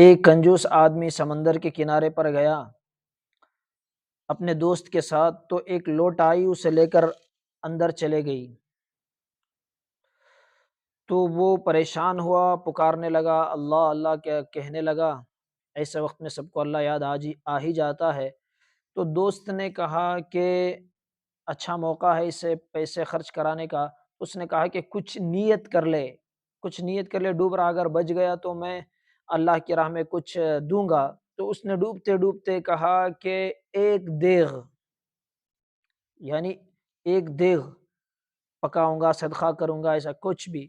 ایک کنجوس آدمی سمندر کے کنارے پر گیا اپنے دوست کے ساتھ، تو ایک لوٹ آئی، اسے لے کر اندر چلے گئی۔ تو وہ پریشان ہوا، پکارنے لگا، اللہ اللہ کیا کہنے لگا۔ ایسے وقت میں سب کو اللہ یاد آ ہی جاتا ہے۔ تو دوست نے کہا کہ اچھا موقع ہے اسے پیسے خرچ کرانے کا۔ اس نے کہا کہ کچھ نیت کر لے، کچھ نیت کر لے، ڈوب رہا اگر بچ گیا تو میں اللہ کی راہ میں کچھ دوں گا۔ تو اس نے ڈوبتے ڈوبتے کہا کہ ایک دیغ، یعنی ایک دیغ پکاؤں گا، صدقہ کروں گا، ایسا کچھ بھی۔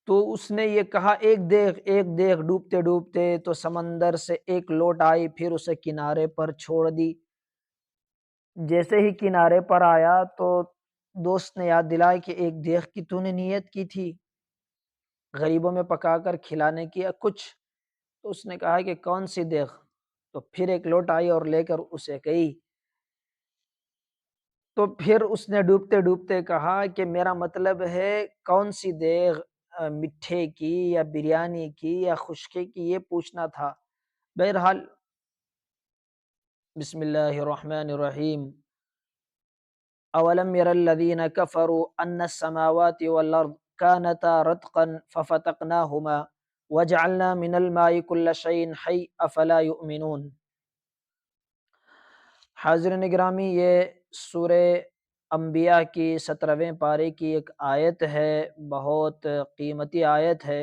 تو اس نے یہ کہا ایک دیغ، ڈوبتے ڈوبتے تو سمندر سے ایک لوٹ آئی، پھر اسے کنارے پر چھوڑ دی۔ جیسے ہی کنارے پر آیا تو دوست نے یاد دلایا کہ ایک دیغ کی تو نے نیت کی تھی، غریبوں میں پکا کر کھلانے کی یا کچھ۔ تو اس نے کہا کہ کون سی دیغ؟ تو پھر ایک لوٹ آئی اور لے کر اسے گئی۔ تو پھر اس نے ڈوبتے ڈوبتے کہا کہ میرا مطلب ہے کون سی دیغ، مٹھے کی یا بریانی کی یا خشکی کی، یہ پوچھنا تھا۔ بہرحال بسم اللہ الرحمن الرحیم۔ اولم یر الذین کفروا ان السماوات والارض كانتا رتقا ففتقناهما وجعلنا من الماء كل شيء حي افلا يؤمنون۔ حاضرین گرامی، یہ سورہ انبیاء کی 17ویں پارے کی ایک آیت ہے، بہت قیمتی آیت ہے۔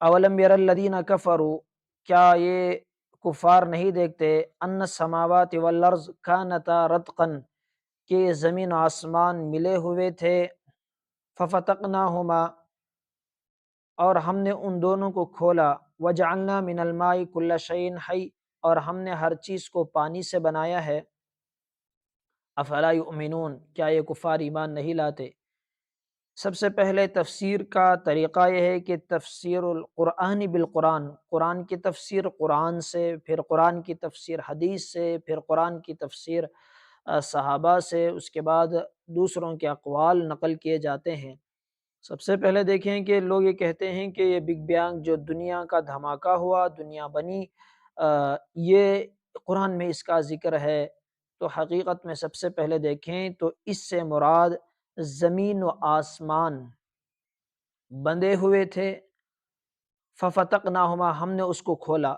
اولم یر الذین کفروا، کیا یہ کفار نہیں دیکھتے، ان السماوات والارض کانتا رتقا، کہ زمین و آسمان ملے ہوئے تھے، ففتقناہما، اور ہم نے ان دونوں کو کھولا، وجعلنا من الماء کل شیء حی، اور ہم نے ہر چیز کو پانی سے بنایا ہے۔ افلا یؤمنون، کیا یہ کفار ایمان نہیں لاتے؟ سب سے پہلے تفسیر کا طریقہ یہ ہے کہ تفسیر القرآن بالقرآن، قرآن کی تفسیر قرآن سے، پھر قرآن کی تفسیر حدیث سے، پھر قرآن کی تفسیر صحابہ سے، اس کے بعد دوسروں کے اقوال نقل کیے جاتے ہیں۔ سب سے پہلے دیکھیں کہ لوگ یہ کہتے ہیں کہ یہ بگ بینگ، جو دنیا کا دھماکہ ہوا، دنیا بنی، یہ قرآن میں اس کا ذکر ہے۔ تو حقیقت میں سب سے پہلے دیکھیں تو اس سے مراد زمین و آسمان بندھے ہوئے تھے، ففتقناہما، ہم نے اس کو کھولا،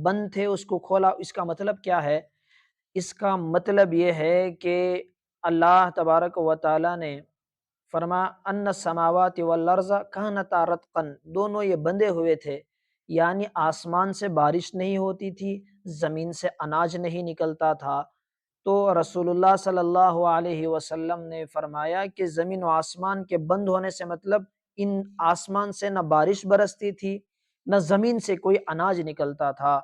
بند تھے اس کو کھولا۔ اس کا مطلب کیا ہے؟ اس کا مطلب یہ ہے کہ اللہ تبارک و تعالی نے فرمایا ان السماوات والارض کانتا رتقا، دونوں یہ بندھے ہوئے تھے، یعنی آسمان سے بارش نہیں ہوتی تھی، زمین سے اناج نہیں نکلتا تھا۔ تو رسول اللہ صلی اللہ علیہ وسلم نے فرمایا کہ زمین و آسمان کے بند ہونے سے مطلب ان آسمان سے نہ بارش برستی تھی، نہ زمین سے کوئی اناج نکلتا تھا۔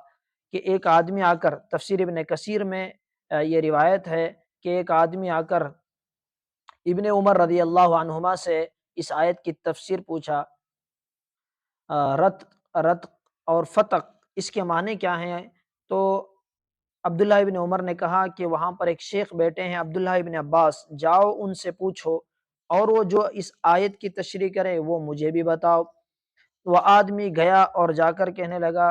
کہ ایک آدمی آ کر، تفسیر ابن کثیر میں یہ روایت ہے کہ ایک آدمی آ کر ابن عمر رضی اللہ عنہما سے اس آیت کی تفسیر پوچھا، رت رت اور فتق اس کے معنی کیا ہیں؟ تو عبداللہ ابن عمر نے کہا کہ وہاں پر ایک شیخ بیٹھے ہیں عبداللہ ابن عباس، جاؤ ان سے پوچھو، اور وہ جو اس آیت کی تشریح کرے وہ مجھے بھی بتاؤ۔ وہ آدمی گیا اور جا کر کہنے لگا،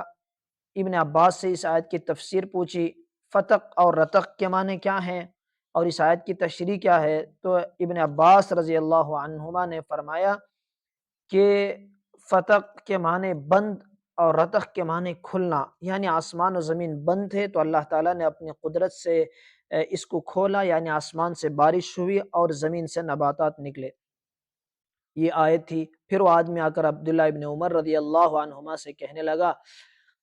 ابن عباس سے اس آیت کی تفسیر پوچھی، فتق اور رتق کے معنی کیا ہیں اور اس آیت کی تشریح کیا ہے؟ تو ابن عباس رضی اللہ عنہما نے فرمایا کہ فتق کے معنی بند اور رتق کے معنی کھلنا، یعنی آسمان و زمین بند تھے تو اللہ تعالیٰ نے اپنی قدرت سے اس کو کھولا، یعنی آسمان سے بارش ہوئی اور زمین سے نباتات نکلے، یہ آیت تھی۔ پھر وہ آدمی آ کر عبداللہ ابن عمر رضی اللہ عنہما سے کہنے لگا،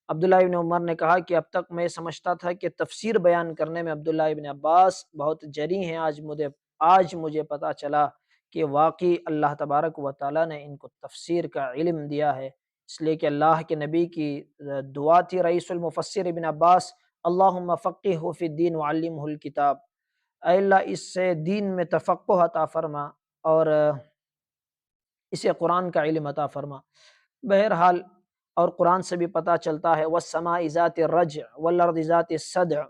عبداللہ ابن عمر نے کہا کہ اب تک میں سمجھتا تھا کہ تفسیر بیان کرنے میں عبداللہ ابن عباس بہت جری ہیں، آج مجھے پتہ چلا کہ واقعی اللہ تبارک و تعالیٰ نے ان کو تفسیر کا علم دیا ہے۔ اس لیے کہ اللہ کے نبی کی دعا تھی، رئیس المفسر ابن عباس، اللہم فقہہ فی الدین وعلمہ الکتاب، اے اللہ اس سے دین میں تفقہ عطا فرما اور اسے قرآن کا علم عطا فرما۔ بہرحال اور قرآن سے بھی پتہ چلتا ہے والسماء ذات الرجع والارض ذات الصدع،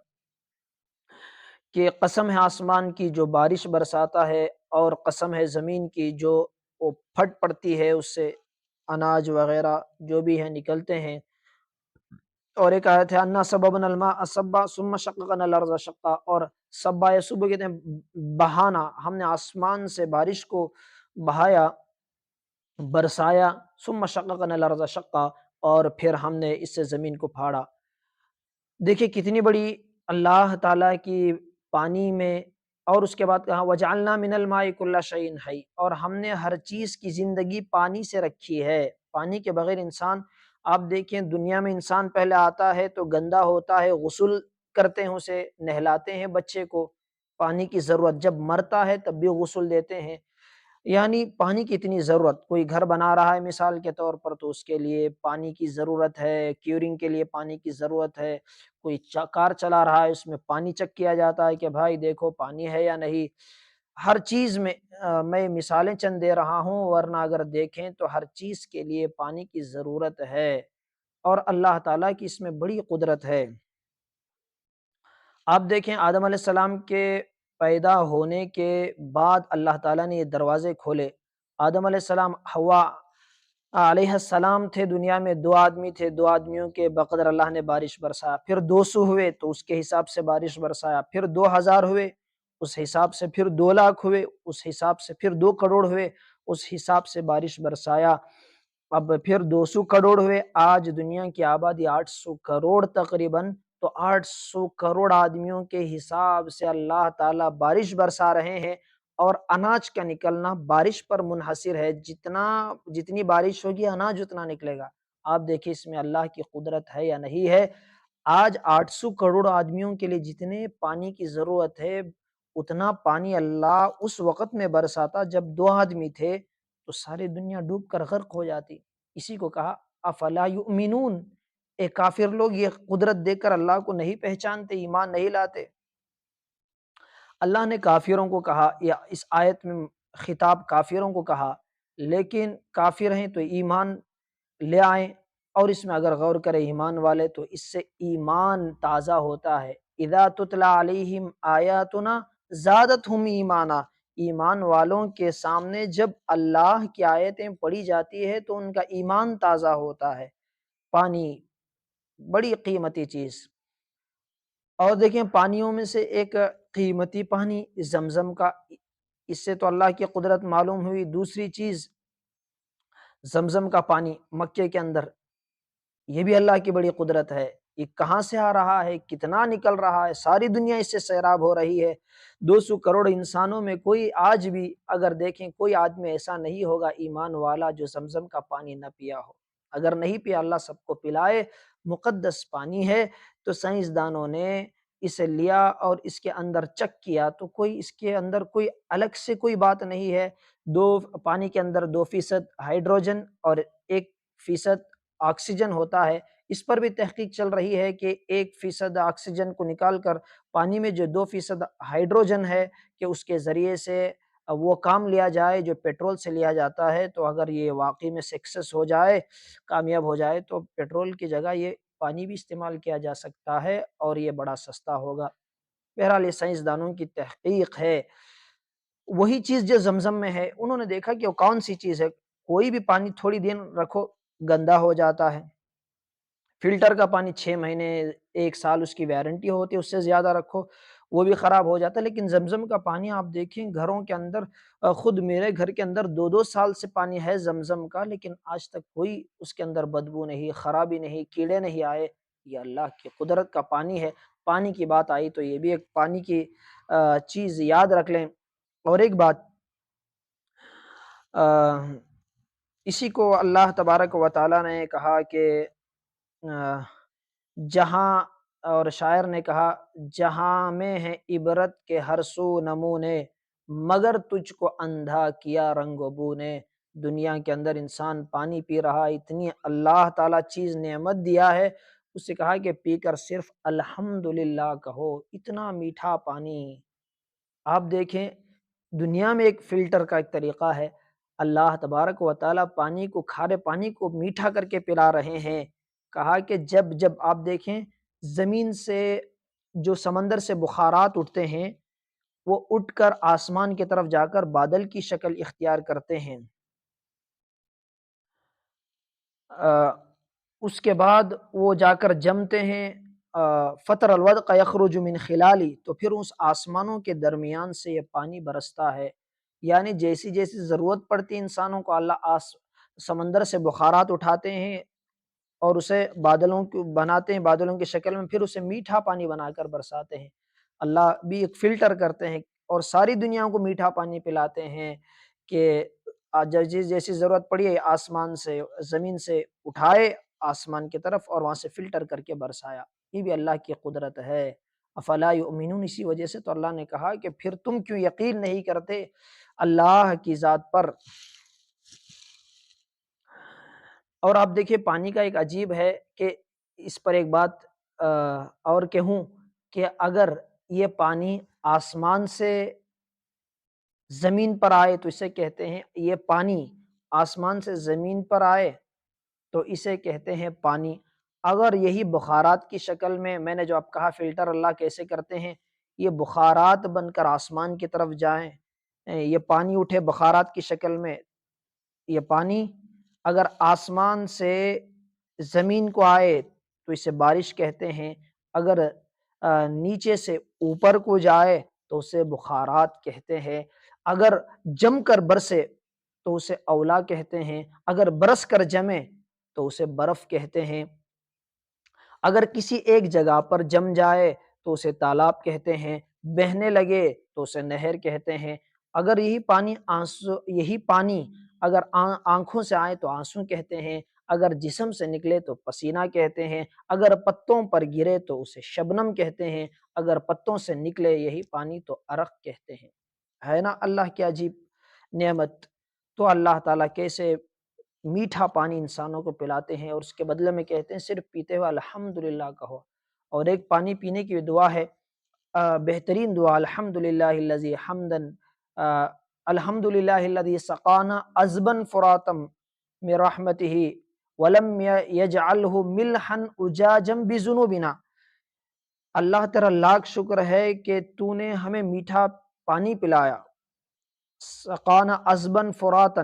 کہ قسم ہے آسمان کی جو بارش برساتا ہے، اور قسم ہے زمین کی جو وہ پھٹ پڑتی ہے اس سے اناج وغیرہ جو بھی ہے نکلتے ہیں۔ اور ایک آیت ہے انا سببنا الماء سبا ثم شققنا الارض شقا، اور سبا یا صبح کہتے ہیں بہانا، ہم نے آسمان سے بارش کو بہایا، برسایا، ثم شققنا الارض شقا، اور پھر ہم نے اس سے زمین کو پھاڑا۔ دیکھیے کتنی بڑی اللہ تعالیٰ کی پانی میں، اور اس کے بعد کہا وجعلنا من الماء کل شیء حی، اور ہم نے ہر چیز کی زندگی پانی سے رکھی ہے۔ پانی کے بغیر انسان، آپ دیکھیں دنیا میں انسان پہلے آتا ہے تو گندا ہوتا ہے، غسل کرتے ہیں، اسے نہلاتے ہیں بچے کو، پانی کی ضرورت، جب مرتا ہے تب بھی غسل دیتے ہیں۔ یعنی پانی کی اتنی ضرورت، کوئی گھر بنا رہا ہے مثال کے طور پر تو اس کے لیے پانی کی ضرورت ہے، کیورنگ کے لیے پانی کی ضرورت ہے، کوئی کار چلا رہا ہے اس میں پانی چیک کیا جاتا ہے کہ بھائی دیکھو پانی ہے یا نہیں۔ ہر چیز میں میں مثالیں چند دے رہا ہوں، ورنہ اگر دیکھیں تو ہر چیز کے لیے پانی کی ضرورت ہے، اور اللہ تعالیٰ کی اس میں بڑی قدرت ہے۔ آپ دیکھیں آدم علیہ السلام کے پیدا ہونے کے بعد اللہ تعالیٰ نے یہ دروازے کھولے۔ آدم علیہ السلام، حوا علیہ السلام تھے دنیا میں، دو آدمی تھے، دو آدمیوں کے بقدر اللہ نے بارش برسایا، پھر 200 ہوئے تو اس کے حساب سے بارش برسایا، پھر 2000 ہوئے اس حساب سے، پھر 2 لاکھ ہوئے اس حساب سے، پھر 2 کروڑ ہوئے اس حساب سے بارش برسایا، اب پھر 200 کروڑ ہوئے، آج دنیا کی آبادی 800 کروڑ تقریباً، تو 800 کروڑ آدمیوں کے حساب سے اللہ تعالیٰ بارش برسا رہے ہیں، اور اناج کا نکلنا بارش پر منحصر ہے، جتنی بارش ہوگی اناج اتنا نکلے گا۔ آپ دیکھیں اس میں اللہ کی قدرت ہے یا نہیں ہے۔ آج 800 کروڑ آدمیوں کے لیے جتنے پانی کی ضرورت ہے، اتنا پانی اللہ اس وقت میں برساتا جب 2 آدمی تھے تو ساری دنیا ڈوب کر غرق ہو جاتی۔ اسی کو کہا افلا یؤمنون، اے کافر لوگ یہ قدرت دیکھ کر اللہ کو نہیں پہچانتے، ایمان نہیں لاتے۔ اللہ نے کافروں کو کہا، یا اس آیت میں خطاب کافروں کو کہا، لیکن کافر ہیں تو ایمان لے آئیں، اور اس میں اگر غور کریں ایمان والے تو اس سے ایمان تازہ ہوتا ہے۔ اذا تتلی علیہم آیاتنا زادتہم ایمانا، ایمان والوں کے سامنے جب اللہ کی آیتیں پڑھی جاتی ہے تو ان کا ایمان تازہ ہوتا ہے۔ پانی بڑی قیمتی چیز، اور دیکھیں پانیوں میں سے ایک قیمتی پانی زمزم کا، اس سے تو اللہ کی قدرت معلوم ہوئی۔ دوسری چیز زمزم کا پانی مکے کے اندر، یہ بھی اللہ کی بڑی قدرت ہے، یہ کہاں سے آ رہا ہے، کتنا نکل رہا ہے، ساری دنیا اس سے سیراب ہو رہی ہے۔ 200 کروڑ انسانوں میں کوئی آج بھی اگر دیکھیں کوئی آدمی ایسا نہیں ہوگا ایمان والا جو زمزم کا پانی نہ پیا ہو۔ اگر نہیں پیا اللہ سب کو پلائے، مقدس پانی ہے۔ تو سائنسدانوں نے اسے لیا اور اس کے اندر چیک کیا تو کوئی اس کے اندر کوئی الگ سے کوئی بات نہیں ہے۔ پانی کے اندر 2% ہائیڈروجن اور 1% آکسیجن ہوتا ہے۔ اس پر بھی تحقیق چل رہی ہے کہ 1% آکسیجن کو نکال کر پانی میں جو 2% ہائیڈروجن ہے کہ اس کے ذریعے سے وہ کام لیا جائے جو پیٹرول سے لیا جاتا ہے، تو اگر یہ واقعی میں سکسیس ہو جائے، کامیاب ہو جائے، تو پیٹرول کی جگہ یہ پانی بھی استعمال کیا جا سکتا ہے اور یہ بڑا سستا ہوگا۔ بہرحال یہ سائنسدانوں کی تحقیق ہے۔ وہی چیز جو زمزم میں ہے، انہوں نے دیکھا کہ وہ کون سی چیز ہے، کوئی بھی پانی تھوڑی دن رکھو گندا ہو جاتا ہے، فلٹر کا پانی 6 مہینے 1 سال اس کی وارنٹی ہوتی ہے، اس سے زیادہ رکھو وہ بھی خراب ہو جاتا ہے، لیکن زمزم کا پانی آپ دیکھیں گھروں کے اندر، خود میرے گھر کے اندر 2 سال سے پانی ہے زمزم کا، لیکن آج تک کوئی اس کے اندر بدبو نہیں، خرابی نہیں، کیڑے نہیں آئے۔ یہ اللہ کی قدرت کا پانی ہے۔ پانی کی بات آئی تو یہ بھی ایک پانی کی چیز یاد رکھ لیں۔ اور ایک بات، اسی کو اللہ تبارک و تعالیٰ نے کہا کہ جہاں، اور شاعر نے کہا جہاں میں ہے عبرت کے ہر سو نمونے، مگر تجھ کو اندھا کیا رنگ و بو نے۔ دنیا کے اندر انسان پانی پی رہا ہے، اتنی اللہ تعالیٰ چیز نعمت دیا ہے، اس سے کہا کہ پی کر صرف الحمدللہ کہو، اتنا میٹھا پانی۔ آپ دیکھیں دنیا میں ایک فلٹر کا ایک طریقہ ہے، اللہ تبارک و تعالیٰ پانی کو، کھارے پانی کو میٹھا کر کے پلا رہے ہیں۔ کہا کہ جب آپ دیکھیں زمین سے، جو سمندر سے بخارات اٹھتے ہیں، وہ اٹھ کر آسمان کی طرف جا کر بادل کی شکل اختیار کرتے ہیں، اس کے بعد وہ جا کر جمتے ہیں، فطر الودق یخرج من خلالی، تو پھر اس آسمانوں کے درمیان سے یہ پانی برستا ہے، یعنی جیسی جیسی ضرورت پڑتی ہے انسانوں کو اللہ سمندر سے بخارات اٹھاتے ہیں اور اسے بادلوں کو بناتے ہیں، بادلوں کی شکل میں، پھر اسے میٹھا پانی بنا کر برساتے ہیں۔ اللہ بھی ایک فلٹر کرتے ہیں اور ساری دنیا کو میٹھا پانی پلاتے ہیں کہ جیسی جیسی ضرورت پڑی ہے آسمان سے زمین سے اٹھائے آسمان کی طرف اور وہاں سے فلٹر کر کے برسایا۔ یہ بھی اللہ کی قدرت ہے۔ افلا یؤمنون، اسی وجہ سے تو اللہ نے کہا کہ پھر تم کیوں یقین نہیں کرتے اللہ کی ذات پر۔ اور آپ دیکھیے پانی کا ایک عجیب ہے کہ اس پر ایک بات اور کہوں کہ اگر یہ پانی آسمان سے زمین پر آئے تو اسے کہتے ہیں، یہ پانی آسمان سے زمین پر آئے تو اسے کہتے ہیں پانی۔ اگر یہی بخارات کی شکل میں نے جو آپ کہا فلٹر اللہ کیسے کرتے ہیں، یہ بخارات بن کر آسمان کی طرف جائیں، یہ پانی اٹھے بخارات کی شکل میں، یہ پانی اگر آسمان سے زمین کو آئے تو اسے بارش کہتے ہیں، اگر نیچے سے اوپر کو جائے تو اسے بخارات کہتے ہیں، اگر جم کر برسے تو اسے اولا کہتے ہیں، اگر برس کر جمے تو اسے برف کہتے ہیں، اگر کسی ایک جگہ پر جم جائے تو اسے تالاب کہتے ہیں، بہنے لگے تو اسے نہر کہتے ہیں، اگر یہی پانی اگر آنکھوں سے آئے تو آنسو کہتے ہیں، اگر جسم سے نکلے تو پسینہ کہتے ہیں، اگر پتوں پر گرے تو اسے شبنم کہتے ہیں، اگر پتوں سے نکلے یہی پانی تو عرق کہتے ہیں۔ ہے نا اللہ کی عجیب نعمت۔ تو اللہ تعالیٰ کیسے میٹھا پانی انسانوں کو پلاتے ہیں اور اس کے بدلے میں کہتے ہیں صرف پیتے ہوئے الحمدللہ کہو۔ اور ایک پانی پینے کی دعا ہے، بہترین دعا، الحمدللہ الذی حمدن الحمدللہ الذی سقانا عذبا فراتا من رحمتہ ولم یجعلہ ملحا اجاجا بذنوبنا۔ اللہ تیرا لاکھ شکر ہے کہ تو نے ہمیں میٹھا پانی پلایا، سقانا عذبا فراتا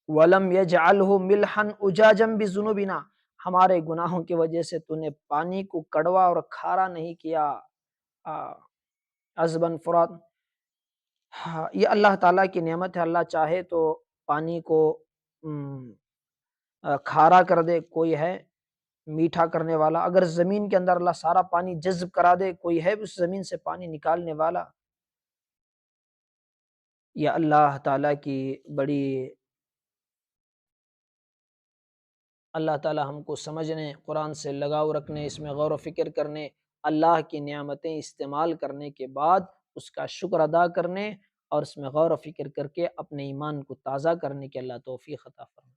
ولم یجعلہ ملحا اجاجا بذنوبنا، ہمارے گناہوں کی وجہ سے تو نے پانی کو کڑوا اور کھارا نہیں کیا۔ عذبا فرات، یہ اللہ تعالیٰ کی نعمت ہے۔ اللہ چاہے تو پانی کو کھارا کر دے، کوئی ہے میٹھا کرنے والا، اگر زمین کے اندر اللہ سارا پانی جذب کرا دے، کوئی ہے اس زمین سے پانی نکالنے والا۔ یہ اللہ تعالیٰ کی بڑی، اللہ تعالیٰ ہم کو سمجھنے، قرآن سے لگاؤ رکھنے، اس میں غور و فکر کرنے، اللہ کی نعمتیں استعمال کرنے کے بعد اس کا شکر ادا کرنے اور اس میں غور و فکر کر کے اپنے ایمان کو تازہ کرنے کے اللہ توفیق عطا فرمائے۔